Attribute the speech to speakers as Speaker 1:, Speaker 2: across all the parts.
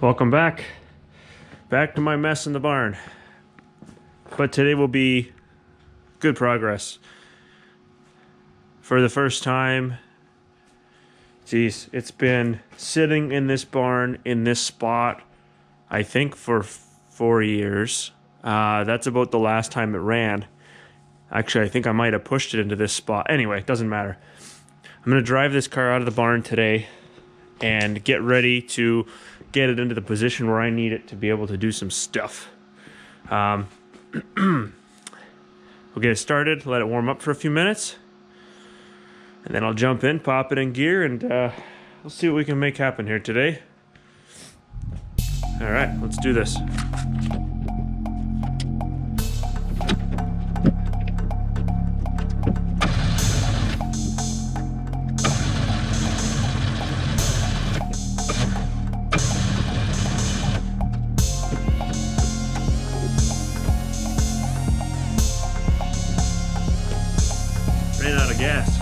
Speaker 1: Welcome back. Back to my mess in the barn. But today will be good progress. For the first time, geez, it's been sitting in this barn in this spot, I think for 4 years. That's about the last time it ran. Actually, I think I might have pushed it into this spot. Anyway, it doesn't matter. I'm going to drive this car out of the barn today and get ready to get it into the position where I need it to be able to do some stuff. We'll get it started, let it warm up for a few minutes, and then I'll jump in, pop it in gear, and we'll see what we can make happen here today. All right, let's do this. Ran out of gas.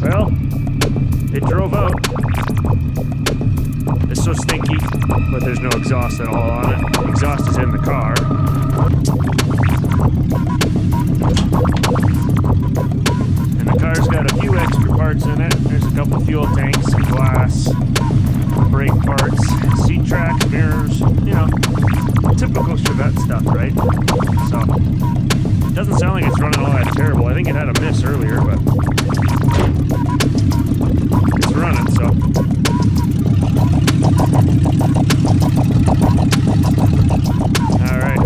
Speaker 1: Well, it drove out. It's so stinky, but there's no exhaust at all on it. The exhaust is in the car. And the car's got a few extra parts in it. There's a couple fuel tanks, some glass, brake parts, seat track, mirrors, you know, typical Chevette stuff, right? So, it doesn't sound like it's running all that terrible. I think it had a miss earlier, but it's running, so. All right.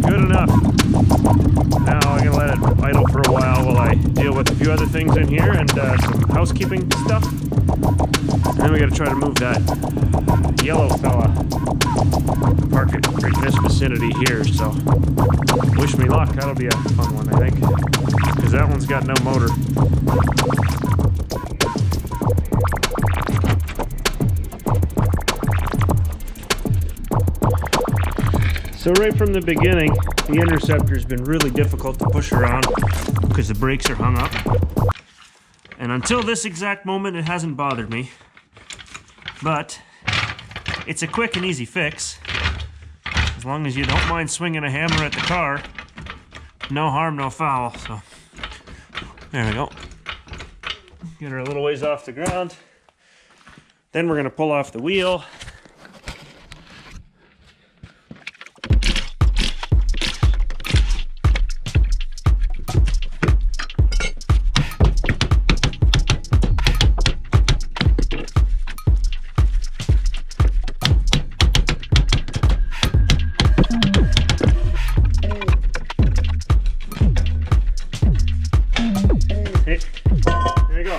Speaker 1: Good enough. Now I'm gonna let it idle for a while I deal with a few other things in here and some housekeeping stuff. And then we gotta try to move that yellow fella, park it right in this vicinity here, so wish me luck. That'll be a fun one, I think, because that one's got no motor. So right from the beginning, the Interceptor's been really difficult to push around because the brakes are hung up. And until this exact moment, it hasn't bothered me. But it's a quick and easy fix. As long as you don't mind swinging a hammer at the car, no harm, no foul. So there we go. Get her a little ways off the ground. Then we're going to pull off the wheel Hey, there you go.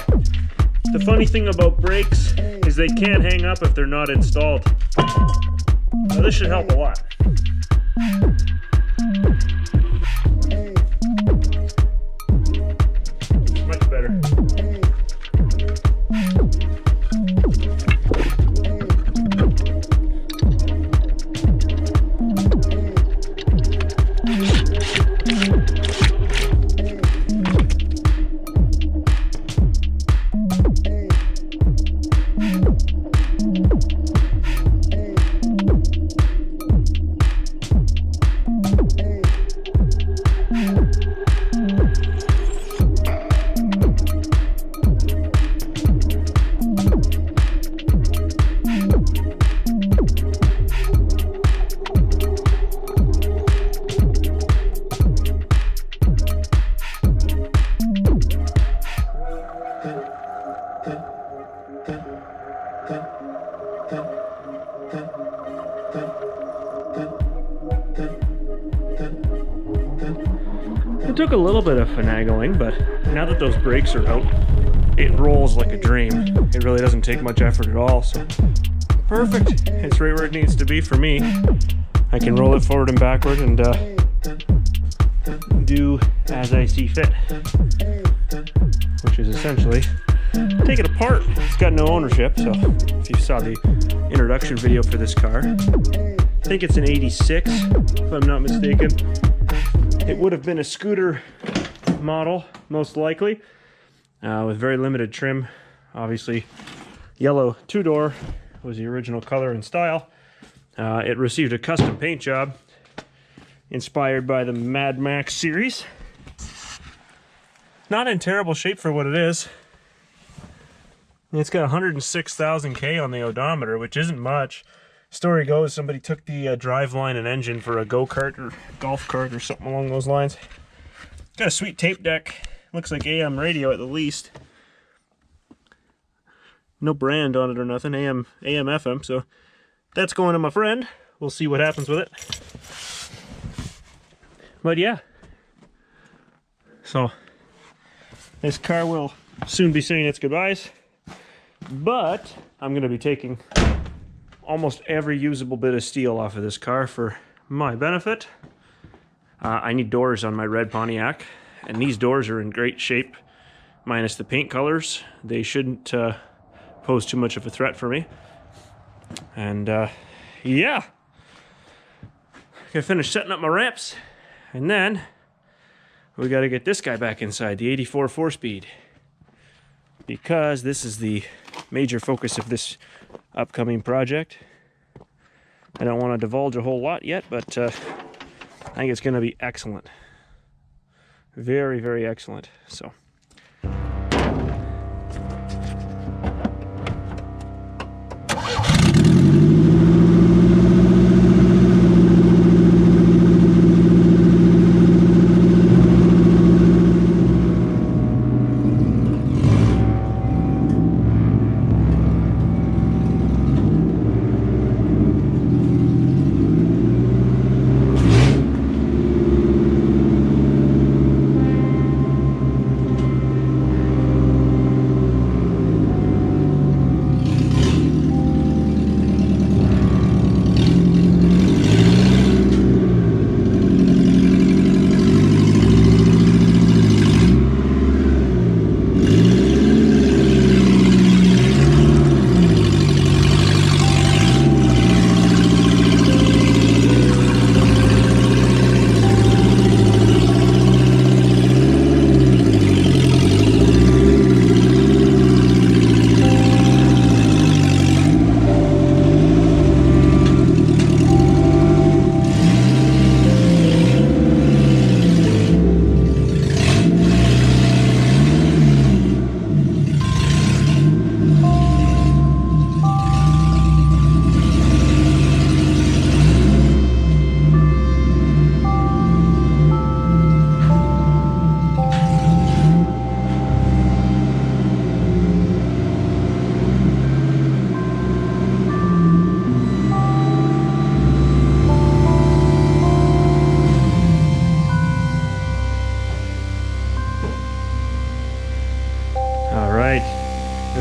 Speaker 1: The funny thing about brakes is they can't hang up if they're not installed. Now this should help a lot. Much better. It took a little bit of finagling, but now that those brakes are out, it rolls like a dream. It really doesn't take much effort at all, so perfect. It's right where it needs to be for me. I can roll it forward and backward and do as I see fit, which is essentially take it apart. It's got no ownership, so if you saw the introduction video for this car, I think it's an 86, if I'm not mistaken. It would have been a scooter model, most likely, with very limited trim. Obviously, yellow two-door was the original color and style. It received a custom paint job inspired by the Mad Max series. Not in terrible shape for what it is. It's got 106,000 K on the odometer, which isn't much. Story goes, somebody took the driveline and engine for a go-kart or golf cart or something along those lines. Got a sweet tape deck. Looks like AM radio at the least. No brand on it or nothing. AM FM. So that's going to my friend. We'll see what happens with it. But yeah. So this car will soon be saying its goodbyes. But I'm going to be taking almost every usable bit of steel off of this car for my benefit. I need doors on my red Pontiac, and these doors are in great shape, minus the paint colors. They shouldn't pose too much of a threat for me. And yeah, I finished setting up my ramps, and then we got to get this guy back inside, the 84 4-speed, because this is the major focus of this upcoming project. I don't want to divulge a whole lot yet, but I think it's going to be excellent. Very, very excellent. So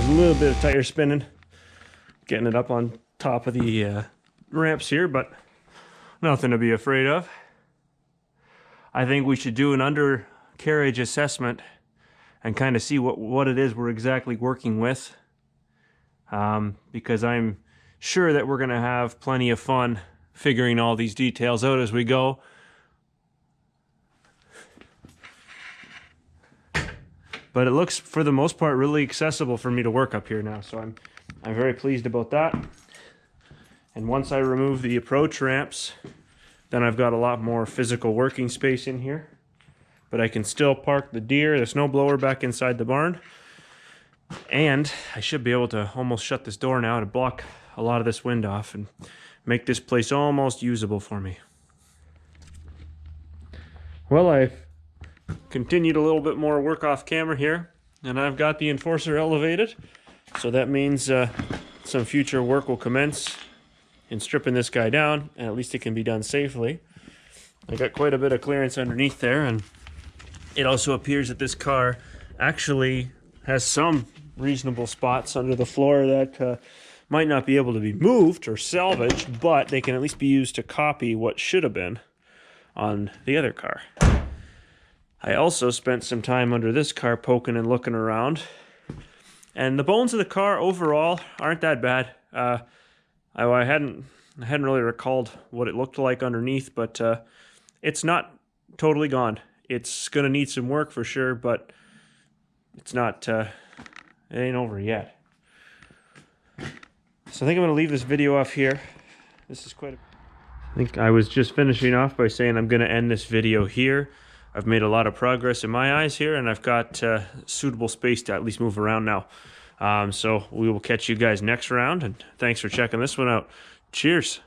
Speaker 1: a little bit of tire spinning, getting it up on top of the ramps here, but nothing to be afraid of. I think we should do an undercarriage assessment and kind of see what it is we're exactly working with, because I'm sure that we're going to have plenty of fun figuring all these details out as we go. But it looks, for the most part, really accessible for me to work up here now, so I'm very pleased about that. And once I remove the approach ramps, then I've got a lot more physical working space in here. But I can still park the deer, the snowblower, back inside the barn. And I should be able to almost shut this door now to block a lot of this wind off and make this place almost usable for me. Well, I've continued a little bit more work off camera here, and I've got the enforcer elevated. So that means some future work will commence in stripping this guy down, and at least it can be done safely. I got quite a bit of clearance underneath there, and it also appears that this car actually has some reasonable spots under the floor that might not be able to be moved or salvaged, but they can at least be used to copy what should have been on the other car. I also spent some time under this car poking and looking around, and the bones of the car overall aren't that bad. I hadn't really recalled what it looked like underneath, but it's not totally gone. It's gonna need some work for sure, but it's not. It ain't over yet. So I think I'm gonna leave this video off here. This is quite I think I was just finishing off by saying I'm gonna end this video here. I've made a lot of progress in my eyes here, and I've got suitable space to at least move around now. So we will catch you guys next round, and thanks for checking this one out. Cheers.